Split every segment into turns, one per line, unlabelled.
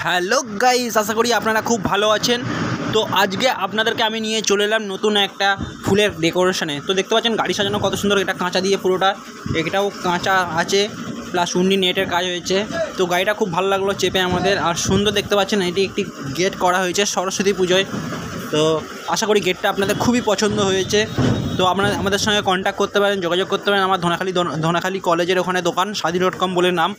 Hello guys, আশা করি আপনারা খুব ভালো আছেন। তো আজকে আপনাদেরকে আমি নিয়ে চলে এলাম নতুন একটা ফুলের ডেকোরেশনে। তো দেখতে পাচ্ছেন গাড়ি সাজানো কত সুন্দর, এটা কাঁচা দিয়ে পুরোটা, এটাও কাঁচা আছে প্লাস উন্ডি নেটের কাজ হয়েছে। তো গাড়িটা খুব ভালো লাগলো চেপে আমাদের, আর সুন্দর দেখতে পাচ্ছেন এটি একটি গেট করা হয়েছে সরস্বতী পুজোয়। তো আশা করি গেটটা আপনাদের খুবই পছন্দ হয়েছে। তো আপনারা আমাদের সঙ্গে কন্ট্যাক্ট করতে পারেন, যোগাযোগ করতে পারেন। আমার ধনাখালি কলেজের ওখানে দোকান সাদি.com বলে নাম,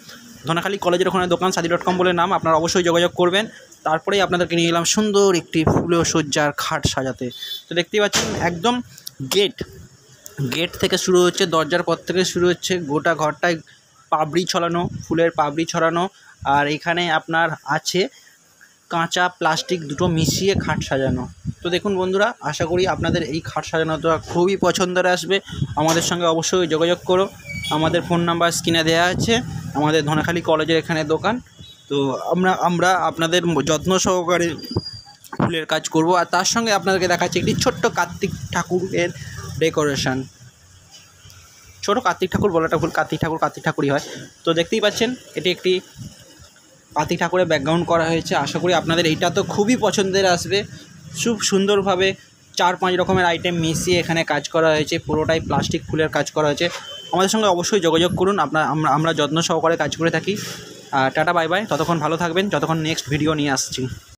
ধনাখালি কলেজের ওখানে দোকান সাদি.com বলে নাম। আপনারা অবশ্যই যোগাযোগ করবেন। তারপরেই আপনাদেরকে নিয়ে এলাম সুন্দর একটি ফুলে সজ্জার খাট সাজাতে। তো দেখতেই পাচ্ছেন একদম গেট থেকে শুরু হচ্ছে, দরজার পর থেকে শুরু হচ্ছে, গোটা ঘরটায় পাপড়ি ছড়ানো, ফুলের পাপড়ি ছড়ানো। আর এখানে আপনার আছে কাঁচা প্লাস্টিক দুটো মিশিয়ে খাট সাজানো। তো দেখুন বন্ধুরা, আশা করি আপনাদের এই খাট সাজানোটা খুবই পছন্দের আসবে। আমাদের সঙ্গে অবশ্যই যোগাযোগ করো। আমাদের ফোন নাম্বার স্ক্রিনে দেওয়া আছে। আমাদের ধনাখালি কলেজের এখানে দোকান। তো আমরা আপনাদের যত্ন সহকারে ফুলের কাজ করব। আর তার সঙ্গে আপনাদেরকে দেখাচ্ছি একটি ছোট্ট কার্তিক ঠাকুরের ডেকোরেশন। ছোটো কার্তিক ঠাকুর বলাটা ভুল, কার্তিক ঠাকুরই হয়। তো দেখতেই পাচ্ছেন এটি একটি কার্তিক ঠাকুরের ব্যাকগ্রাউন্ড করা হয়েছে। আশা করি আপনাদের এইটা তো খুবই পছন্দের আসবে। খুব সুন্দরভাবে 4-5 রকমের আইটেম মিশিয়ে এখানে কাজ করা হয়েছে, পুরোটাই প্লাস্টিক ফুলের কাজ করা হয়েছে। আমাদের সঙ্গে অবশ্যই যোগাযোগ করুন। আমরা যত্ন সহকারে কাজ করে থাকি। টাটা বাই বাই, ততক্ষণ ভালো থাকবেন, যতক্ষণ নেক্সট ভিডিও নিয়ে আসছি।